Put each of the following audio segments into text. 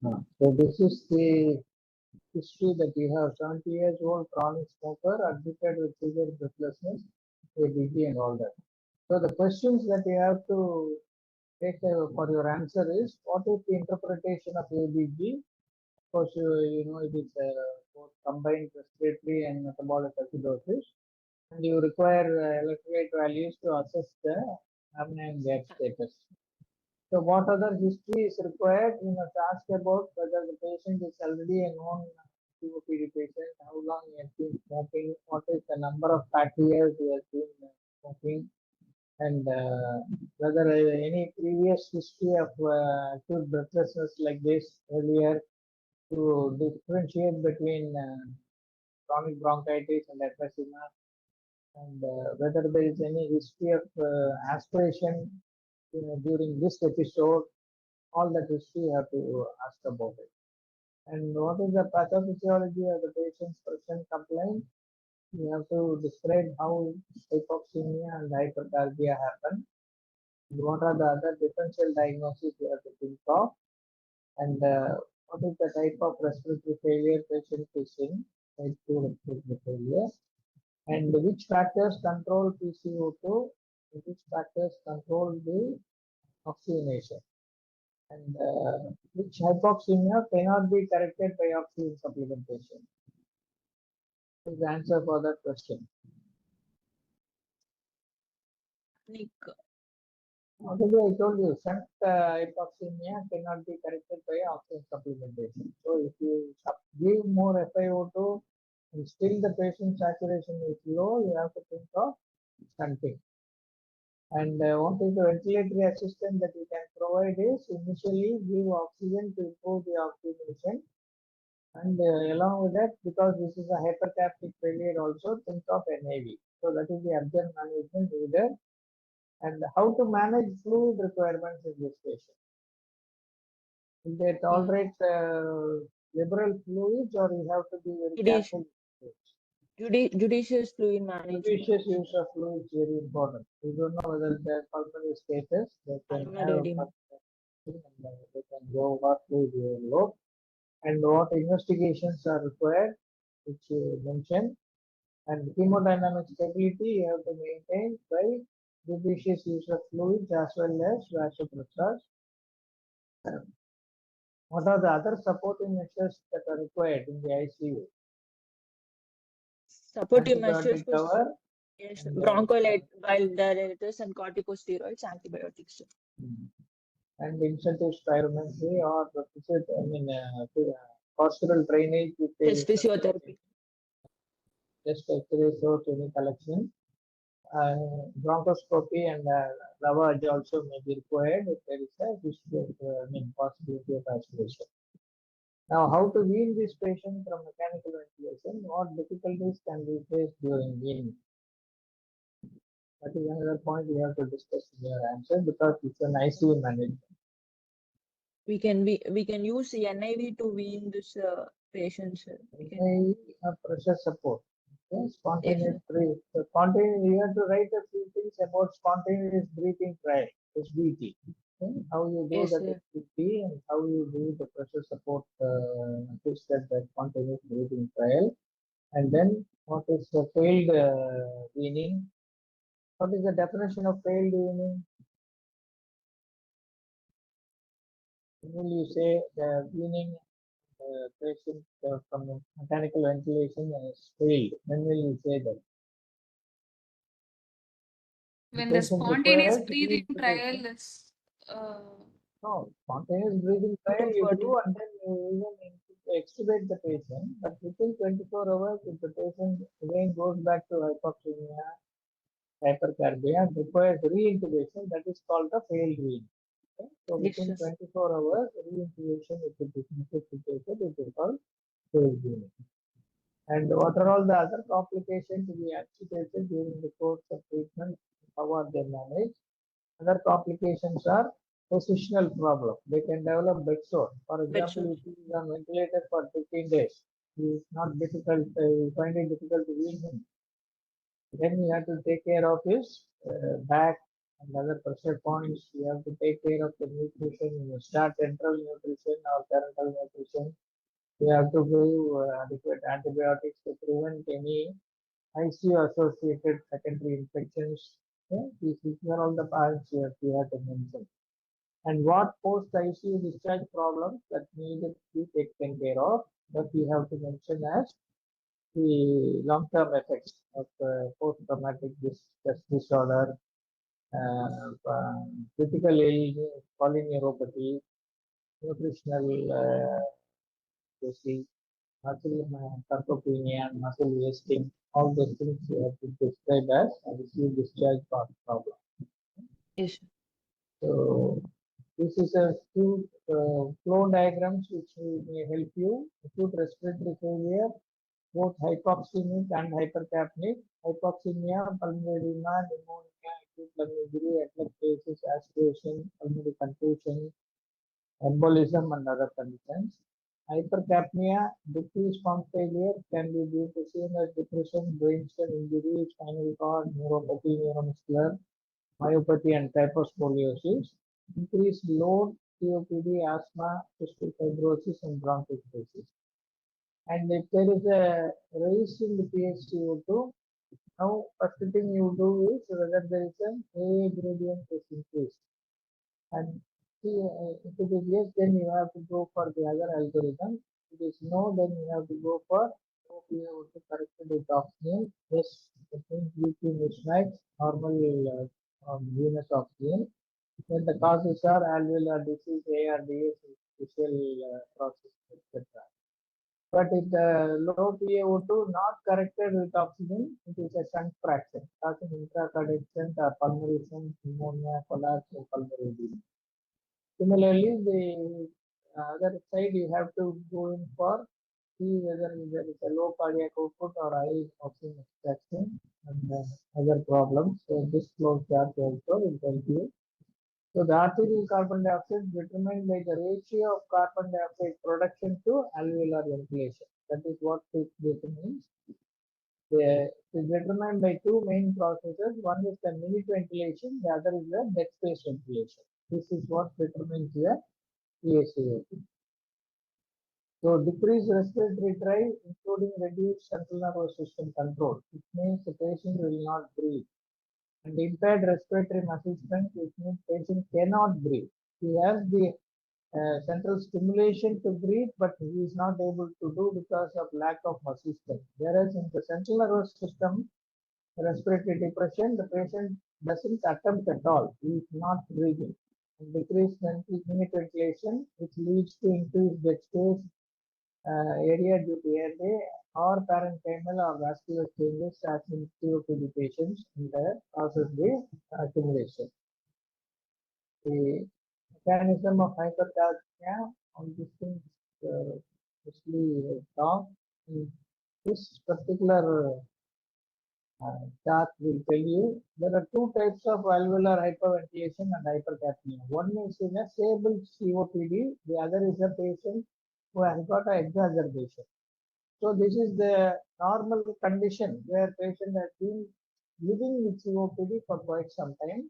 So this is the history that you have. 70 years old chronic smoker admitted with severe breathlessness, ABG and all that. So the questions that you have to take for your answer is, what is the interpretation of ABG? Of course, you know it is both combined respiratory and metabolic acidosis, and you require electrolyte values to assess the amnion gap status. So what other history is required? You must ask about whether the patient is already a known COPD patient, how long he has been smoking, what is the number of fatty years he has been smoking, and whether any previous history of acute breathlessness like this earlier, to differentiate between chronic bronchitis and emphysema, and whether there is any history of aspiration during this episode. All that history you have to ask about it. And what is the pathophysiology of the patient's present complaint? You have to describe how hypoxemia and hypercarbia happen. What are the other differential diagnoses you have to think of? And what is the type of respiratory failure patient is in? Type 2 respiratory failure. And which factors control PCO2? Which factors control the oxygenation? And which hypoxemia cannot be corrected by oxygen supplementation? Is the answer for that question. Already I told you, shunt hypoxemia cannot be corrected by oxygen supplementation. So if you give more FiO2 and still the patient saturation is low, you have to think of shunting. And what is the ventilatory assistance that you can provide is, initially give oxygen to improve the oxygenation. And along with that, because this is a hypercapnic failure also, think of NIV. So that is the urgent management needed. And how to manage fluid requirements in this patient. Will they tolerate liberal fluids, or you have to be very careful? Judicious fluid management. Judicious use of fluids is very important. You don't know whether their pulmonary status, they can have they can go what fluid load, and what investigations are required, which you mentioned. And hemodynamic stability you have to maintain by judicious use of fluids as well as vasopressors. What are the other supporting measures that are required in the ICU? Supportive measures cover, yes, bronchodilators and corticosteroids, antibiotics. And incentive spirometry or postural drainage with physiotherapy. Just X-ray throat any collection. Bronchoscopy and lavage also may be required if there is a history of possibility of aspiration. Now, how to wean this patient from mechanical ventilation? What difficulties can be faced during weaning? That is another point we have to discuss in your answer, because it's an ICU management. We can use the NIV to wean this patients. NIV pressure support. Okay, spontaneous breathing. So you have to write a few things about spontaneous breathing trial, SBT. Okay? How you do that SBT and how you do the pressure support assisted that spontaneous breathing trial. And then what is the failed weaning? What is the definition of failed weaning? When will you say the weaning patient from mechanical ventilation is failed? When will you say that? When the spontaneous breathing trial is. No, spontaneous breathing trial you do, and then you even extubate the patient. But within 24 hours, if the patient again goes back to hypoxemia, hypercarbia, and requires re-intubation, that is called the failed wean. Okay? So within 24 hours, re-intubation, if it is necessitated, it is called failed weaning. And what are all the other complications to be anticipated during the course of treatment? How are they managed? Other complications are positional problem. They can develop bed sore. For example, if he is on ventilator for 15 days, he is not difficult, you find it difficult to wean him. Then you have to take care of his back and other pressure points. You have to take care of the nutrition. You start enteral nutrition or parental nutrition. You have to give adequate antibiotics to prevent any ICU associated secondary infections. Okay? These are all the points you have to mention. And what post ICU discharge problems that needed to be taken care of, that we have to mention as the long-term effects of post-traumatic stress disorder, critical illness, polyneuropathy, nutritional disease, muscle sarcopenia, muscle wasting, all those things we have to describe as ICU discharge problem. Yes, sir. So this is a few flow diagrams which may help you. Acute respiratory failure, both hypoxemic and hypercapnic. Hypoxemia, pulmonary edema, pneumonia, acute lung injury, atelectasis, aspiration, pulmonary contusion, embolism, and other conditions. Hypercapnia, decreased pump failure can be due to CNS depression, brainstem injury, spinal cord, neuropathy, neuromuscular, myopathy, and kyphoscoliosis. Increased load, COPD, asthma, cystic fibrosis, and bronchiectasis. And if there is a rise in the PSCO2, now first thing you do is whether there is an AA gradient is increased. And if it is yes, then you have to go for the other algorithm. If it is no, then you have to go for OPA corrected with oxygen. Yes, that means BP mismatch, normal venous oxygen. Then the causes are alveolar disease, ARDS, special process, etc. But if the low PaO2 not corrected with oxygen, it is a shunt fraction, causing intracardiac shunt or pulmonary shunt, pneumonia, collapse, or pulmonary edema. Similarly, the other side you have to go in for see whether there is a low cardiac output or high oxygen extraction and other problems. So this flow chart also will help you. So the arterial carbon dioxide determined by the ratio of carbon dioxide production to alveolar ventilation. That is what it determines. It is determined by two main processes. One is the minute ventilation, the other is the dead space ventilation. This is what determines the PaCO2. So decreased respiratory drive, including reduced central nervous system control, which means the patient will not breathe. And impaired respiratory muscle strength, which means patient cannot breathe. He has the central stimulation to breathe, but he is not able to do because of lack of muscle strength. Whereas in the central nervous system, respiratory depression, the patient doesn't attempt at all. He is not breathing. And decreased minute ventilation, which leads to increased dead space area due to airway or parenchymal or vascular changes as in COPD patients and causes the accumulation. The mechanism of hypercapnia on this thing mostly talk. This particular chart will tell you there are two types of valvular hyperventilation and hypercapnia. One is in a stable COPD, the other is a patient who has got an exacerbation. So this is the normal condition where patient has been living with COPD for quite some time.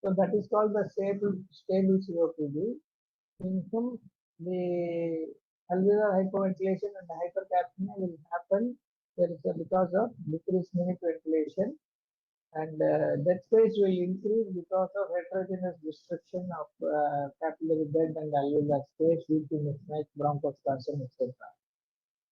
So that is called the stable COPD. In whom the alveolar hypoventilation and hypercapnia will happen. There is because of decreased minute ventilation, and dead space will increase because of heterogeneous restriction of capillary bed and alveolar space due to mismatch, bronchospasm, etc.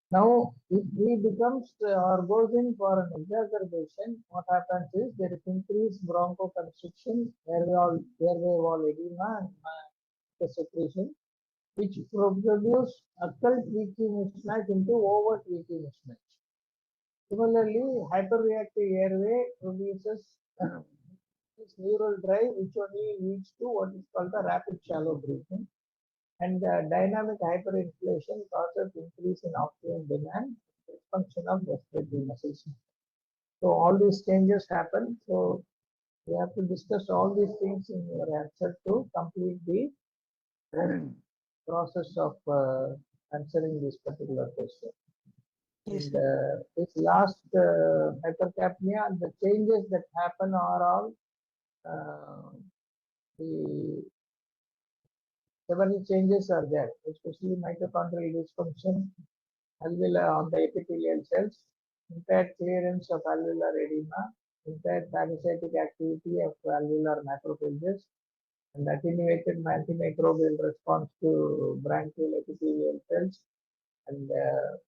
Now, if he becomes or goes in for an exacerbation, what happens is there is increased bronchoconstriction, airway wall edema, and secretion, which produce occult leaky mismatch into overt leaky mismatch. Similarly, hyperreactive airway produces this neural drive, which only leads to what is called the rapid shallow breathing. And dynamic hyperinflation causes increase in oxygen demand, dysfunction of respiratory muscles. So all these changes happen. So we have to discuss all these things in your answer to complete the process of answering this particular question. Yes, And sir. this last hypercapnia, the changes that happen are all the several changes are there, especially mitochondrial dysfunction, alveolar on the epithelial cells, impaired clearance of alveolar edema, impaired phagocytic activity of alveolar macrophages, and attenuated antimicrobial response to branchial epithelial cells, and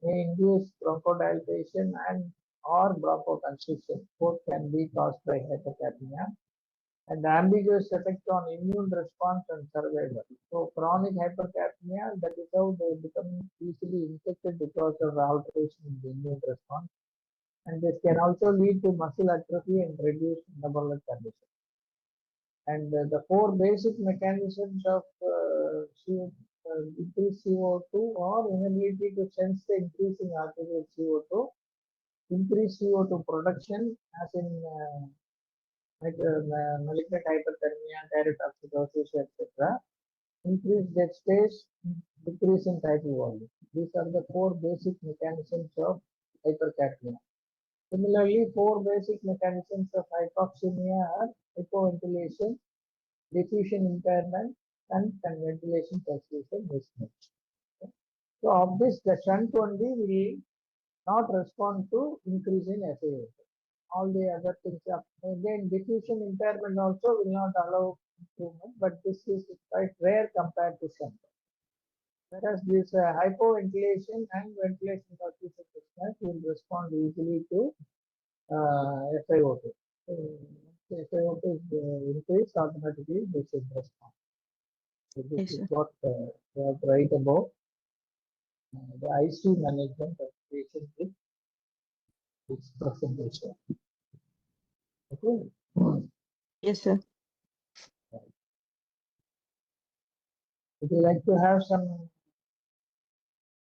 may induce bronchodilation and or bronchoconstriction. Both can be caused by hypercapnia, and ambiguous effect on immune response and survival. So chronic hypercapnia, that is how they become easily infected because of alteration in the immune response. And this can also lead to muscle atrophy and reduced metabolic condition. And the four basic mechanisms of increased CO2 or inability to sense the increasing arterial CO2, increased CO2 production as in malignant hyperthermia, direct acidosis, etc. Increased dead space, decrease in tidal volume. These are the four basic mechanisms of hypercapnia. Similarly, four basic mechanisms of hypoxemia are hypoventilation, diffusion impairment, and ventilation perfusion mismatch. Okay. So of this, the shunt only will not respond to increase in SiO2. All the other things are again diffusion impairment also will not allow improvement, but this is quite rare compared to shunt. Whereas this hypoventilation and ventilation perfusion mismatch will respond easily to SiO2. So, SiO2 is increased automatically, this is respond. So this Yes, is sir. what we have to write about the IC management of patients with this presentation. Okay. Yes, sir. Would you like to have some